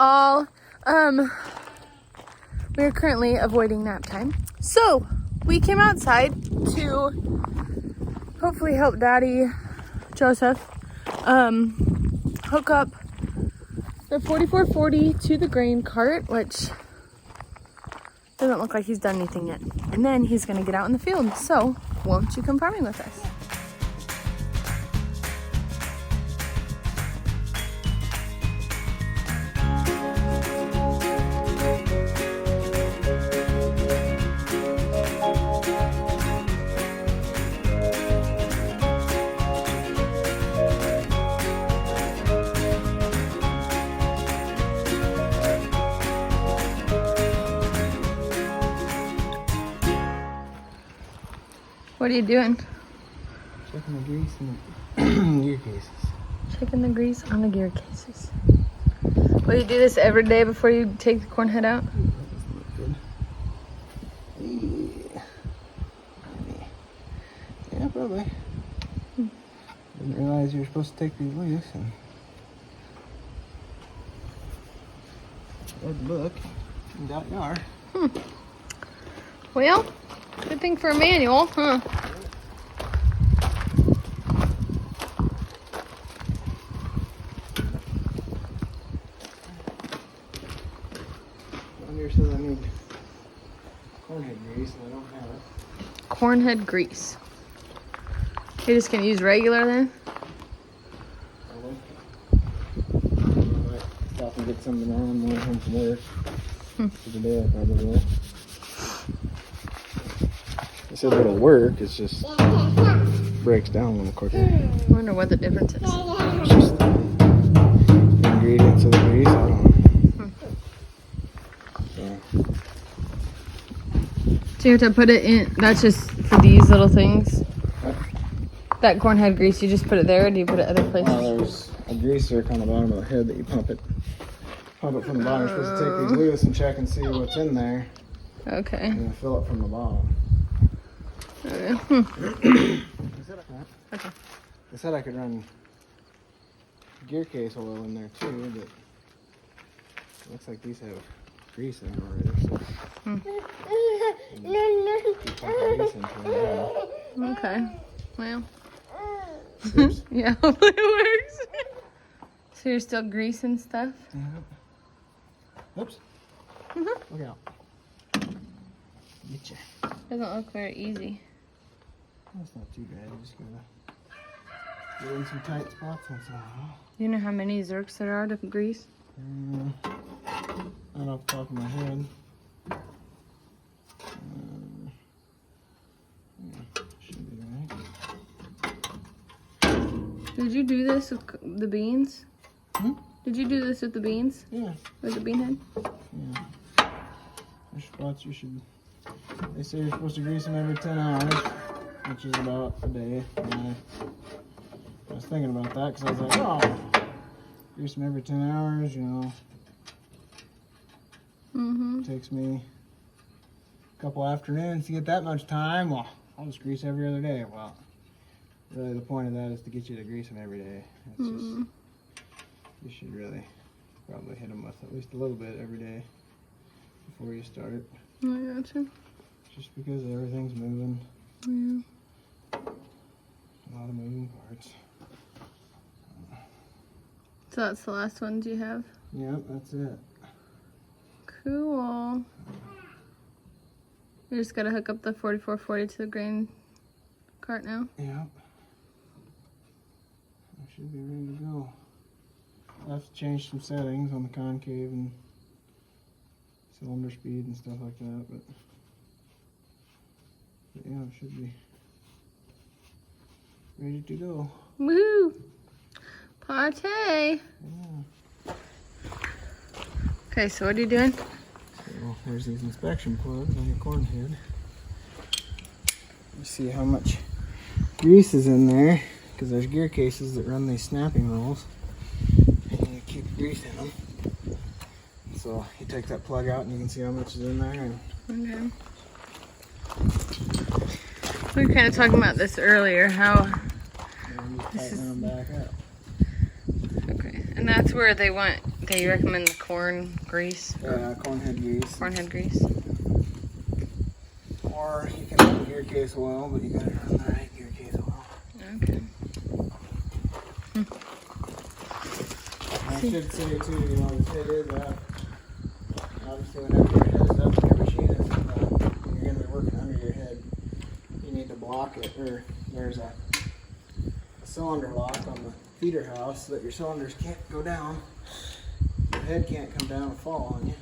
all. We are currently avoiding nap time. So we came outside to hopefully help Daddy Joseph hook up the 4440 to the grain cart, which doesn't look like he's done anything yet. And then he's gonna get out in the field. So won't you come farming with us? What are you doing? Checking the grease in the gear cases. Checking the grease on the gear cases. Will you do this every day before you take the corn head out? That doesn't look good. Yeah, probably. Didn't realize you were supposed to take these loose. And read the book. And got yard. Well, good thing for a manual, huh? On here says I need cornhead grease, and I don't have it. Corn head grease. You're just gonna use regular then? I might stop and get some tomorrow and home from work. For today, I probably will. I said it'll work, it's just breaks down when the cornhead. I wonder what the difference is. It's just the ingredients of the grease, I don't know. So, So you have to put it in, that's just for these little things? That corn head grease, you just put it there, or do you put it other places? there's a grease zerk on the bottom of the head that you pump it from the bottom. You're supposed to take these loose and check and see what's in there, Okay. and then fill it from the bottom. Okay. Okay. They said I could run gear case oil in there too, but it looks like these have grease in them already. So keep pumping grease into them. Okay. Well. Oops. Yeah, hopefully it works. So you're still greasing stuff? Yeah. Oops. Look out. Get ya. Doesn't look very easy. That's not too bad. You just gotta get in some tight spots once in a while. Do you know how many zerks there are to grease? Not off the top of my head. Yeah, should be right. Did you do this with the beans? Hmm? Did you do this with the beans? Yeah. With the bean head? Yeah. There's spots you should. They say you're supposed to grease them every 10 hours, which is about a day. And I was thinking about that because I was like, oh, grease them every 10 hours, you know. Mm-hmm. Takes me a couple afternoons to get that much time. Well, I'll just grease every other day. Well, really the point of that is to get you to grease them every day. It's just, you should really probably hit them with at least a little bit every day before you start. I gotcha. Just because everything's moving. Yeah. A lot of moving parts. So that's the last ones you have? Yep, that's it. Cool. You just gotta hook up the 4440 to the grain cart now? Yep. I should be ready to go. I have to change some settings on the concave and cylinder speed and stuff like that, but yeah, it should be ready to go. Woohoo! Party! Yeah. Okay, so what are you doing? So there's these inspection plugs on your corn head. You see how much grease is in there, because there's gear cases that run these snapping rolls, and you keep grease in them. So you take that plug out and you can see how much is in there. And Okay. We were kind of talking about this earlier, how you just tighten them back up. okay, and that's where they want Okay, you recommend the corn grease? Yeah, corn head grease. Corn head grease? Or you can run gear case oil, but you gotta run the right gear case oil. Okay. I should say too, you know, the head is up. Obviously, whenever your head is up and your machine is you're gonna be working under your head. You need to block it, or there's a cylinder lock on the feeder house so that your cylinders can't go down. Your head can't come down and fall on you.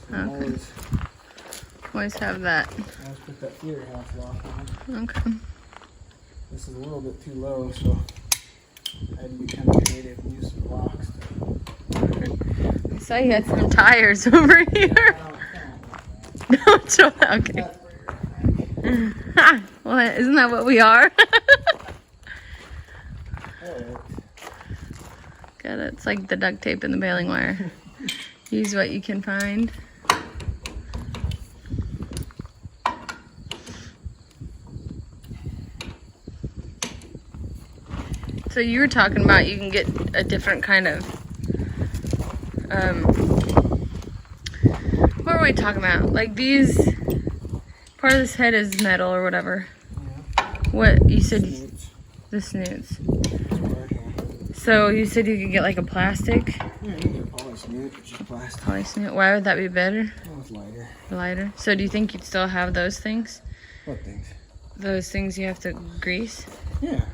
So Okay. Always have that. Always put that feeder house lock on. Okay. This is a little bit too low, so I had to be kind of creative and use some blocks. I saw you had some tires over here. Don't show that. Okay. Well, isn't that what we are? Good. It's like the duct tape and the baling wire. Use what you can find. So you were talking about you can get a different kind of, what were we talking about? Like these, part of this head is metal or whatever. Yeah. What, you said, Snoots. the snoots. Right here. So you said you could get like a plastic Yeah, you can get poly snoot, which is plastic. poly snoot. Why would that be better? Oh, it's lighter. Lighter. So do you think you'd still have those things? What things? Those things you have to grease? Yeah.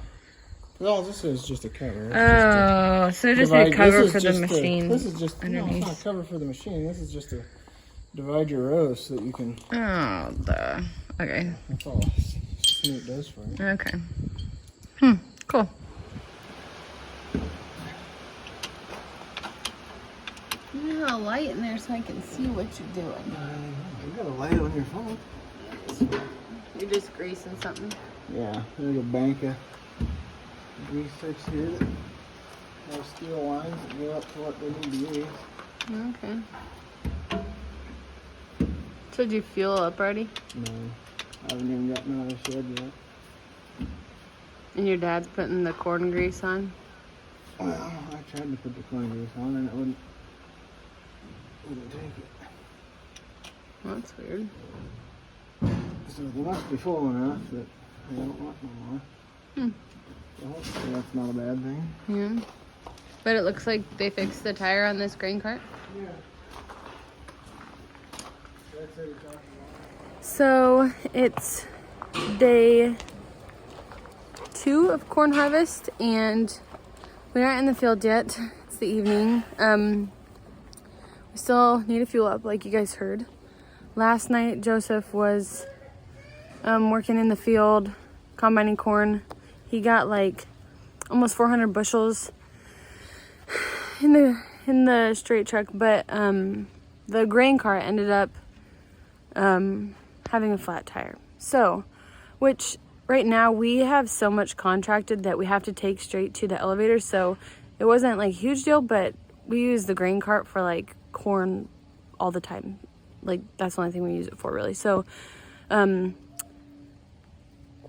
Well, this is just a cover. Oh, so just a cover for the machine. This is just no, it's underneath. not a cover for the machine. This is just to divide your rows so that you can. Oh, okay. That's all Snoot does for you. Okay. Cool. You have a light in there so I can see what you're doing. You got a light on your phone. You're just greasing something. Yeah, there's a bank of grease sticks here that have steel lines that go up to what they need to use. Okay. So did you fuel up already? No, I haven't even gotten out of the shed yet. And your dad's putting the corn grease on? Well, I tried to put the corn grease on and it wouldn't take it. Well, that's weird. So they must be full enough that they don't want no more. So hopefully that's not a bad thing. Yeah. But it looks like they fixed the tire on this grain cart. Yeah. That's what you're talking about. So it's day 2 of corn harvest and we aren't in the field yet. It's the evening. We still need to fuel up like you guys heard. Last night Joseph was working in the field combining corn. He got like almost 400 bushels in the straight truck, but the grain cart ended up having a flat tire. So, which right now we have so much contracted that we have to take straight to the elevator. So it wasn't like a huge deal, but we use the grain cart for like corn all the time. Like that's the only thing we use it for really. So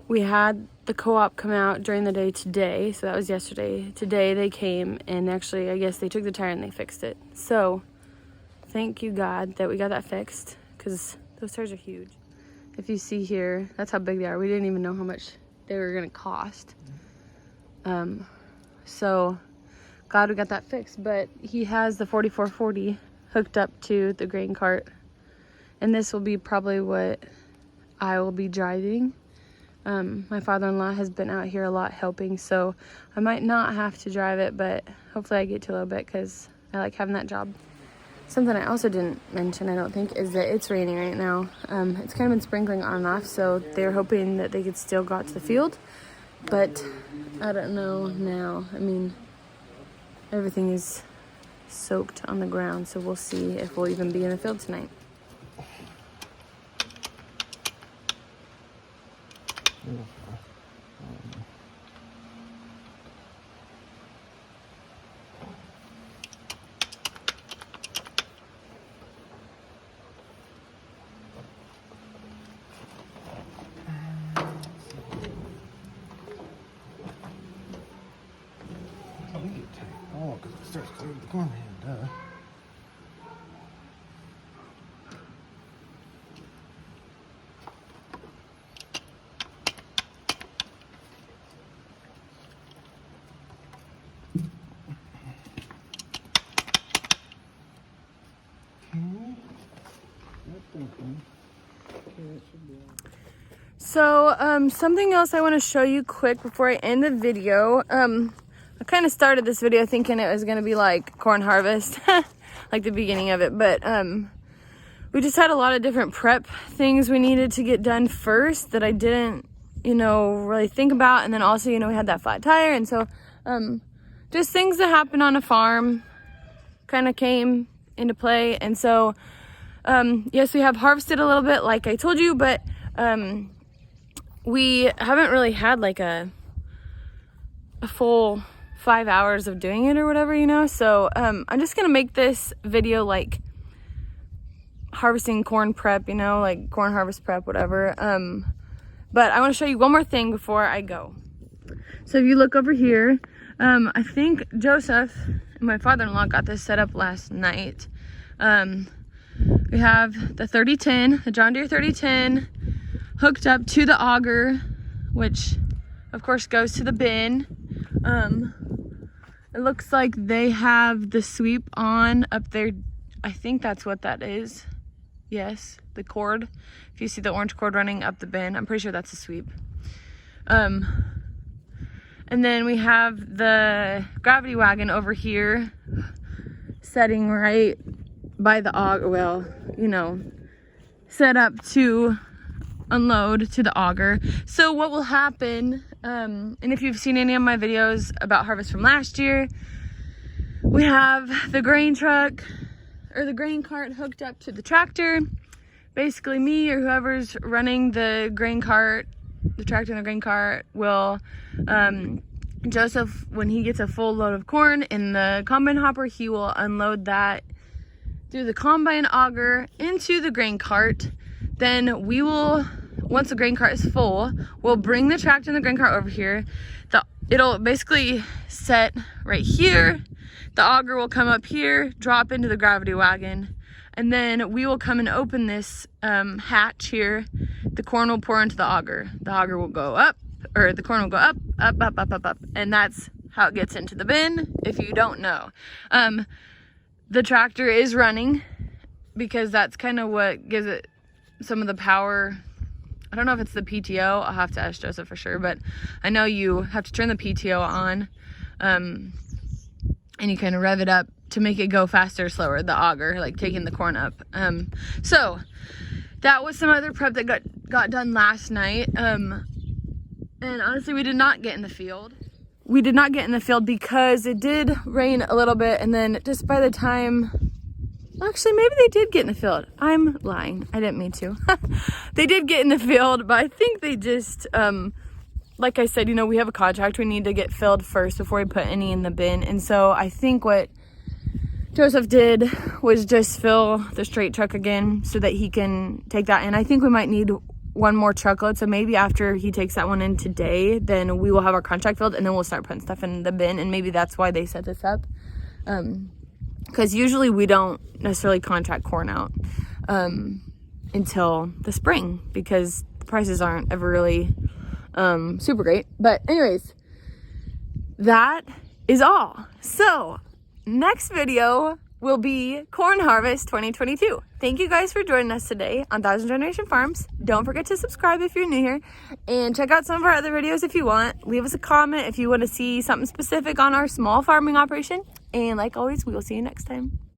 we had the co-op come out during the day today. So that was yesterday. Today they came and actually I guess they took the tire and they fixed it. So thank you God that we got that fixed because those tires are huge. If you see here, that's how big they are. We didn't even know how much they were gonna cost. So glad we got that fixed, but he has the 4440 hooked up to the grain cart. And this will be probably what I will be driving. My father-in-law has been out here a lot helping, so I might not have to drive it, but hopefully I get to a little bit because I like having that job. Something I also didn't mention, I don't think, is that it's raining right now. It's kind of been sprinkling on and off, so they're hoping that they could still go out to the field, but I don't know now. I mean, everything is soaked on the ground, so we'll see if we'll even be in the field tonight. Oh, because it starts corn man, duh. So, something else I want to show you quick before I end the video. I kind of started this video thinking it was going to be like corn harvest, like the beginning of it, but we just had a lot of different prep things we needed to get done first that I didn't, really think about. And then also, we had that flat tire. And so, just things that happen on a farm kind of came into play. And so, yes, we have harvested a little bit, like I told you, but we haven't really had like a full 5 hours of doing it or whatever, so I'm just gonna make this video like harvesting corn prep, like corn harvest prep, whatever. But I want to show you one more thing before I go. So if you look over here, I think Joseph and my father-in-law got this set up last night. We have the 3010, the John Deere 3010, hooked up to the auger, which of course goes to the bin. It looks like they have the sweep on up there. I think that's what that is. Yes, the cord. If you see the orange cord running up the bin, I'm pretty sure that's a sweep. And then we have the gravity wagon over here setting right by the auger, well, set up to unload to the auger. So what will happen, and if you've seen any of my videos about harvest from last year, we have the grain truck or the grain cart hooked up to the tractor. Basically me or whoever's running the grain cart, the tractor and the grain cart will, Joseph, when he gets a full load of corn in the combine hopper, he will unload that through the combine auger into the grain cart. Then we will, once the grain cart is full, we'll bring the tractor and the grain cart over here. It'll basically set right here. The auger will come up here, drop into the gravity wagon, and then we will come and open this hatch here. The corn will pour into the auger. The auger will go up, or the corn will go up, up, up, up, up, up, and that's how it gets into the bin, if you don't know. The tractor is running because that's kind of what gives it some of the power. I don't know if it's the PTO. I'll have to ask Joseph for sure, but I know you have to turn the PTO on, and you kind of rev it up to make it go faster or slower, the auger, like taking the corn up. So that was some other prep that got done last night. And honestly, we did not get in the field. We did not get in the field because it did rain a little bit, and then just by the time, actually maybe they did get in the field. I'm lying, I didn't mean to. They did get in the field, but I think they just, like I said, we have a contract we need to get filled first before we put any in the bin. And so I think what Joseph did was just fill the straight truck again so that he can take that in. I think we might need one more truckload, so maybe after he takes that one in today, then we will have our contract filled, and then we'll start putting stuff in the bin. And maybe that's why they set this up, because usually we don't necessarily contract corn out until the spring, because the prices aren't ever really super great. But anyways, that is all. So next video will be corn harvest 2022. Thank you guys for joining us today on Thousand Generation Farms. Don't forget to subscribe if you're new here, and check out some of our other videos if you want. Leave us a comment if you want to see something specific on our small farming operation. And like always, we will see you next time.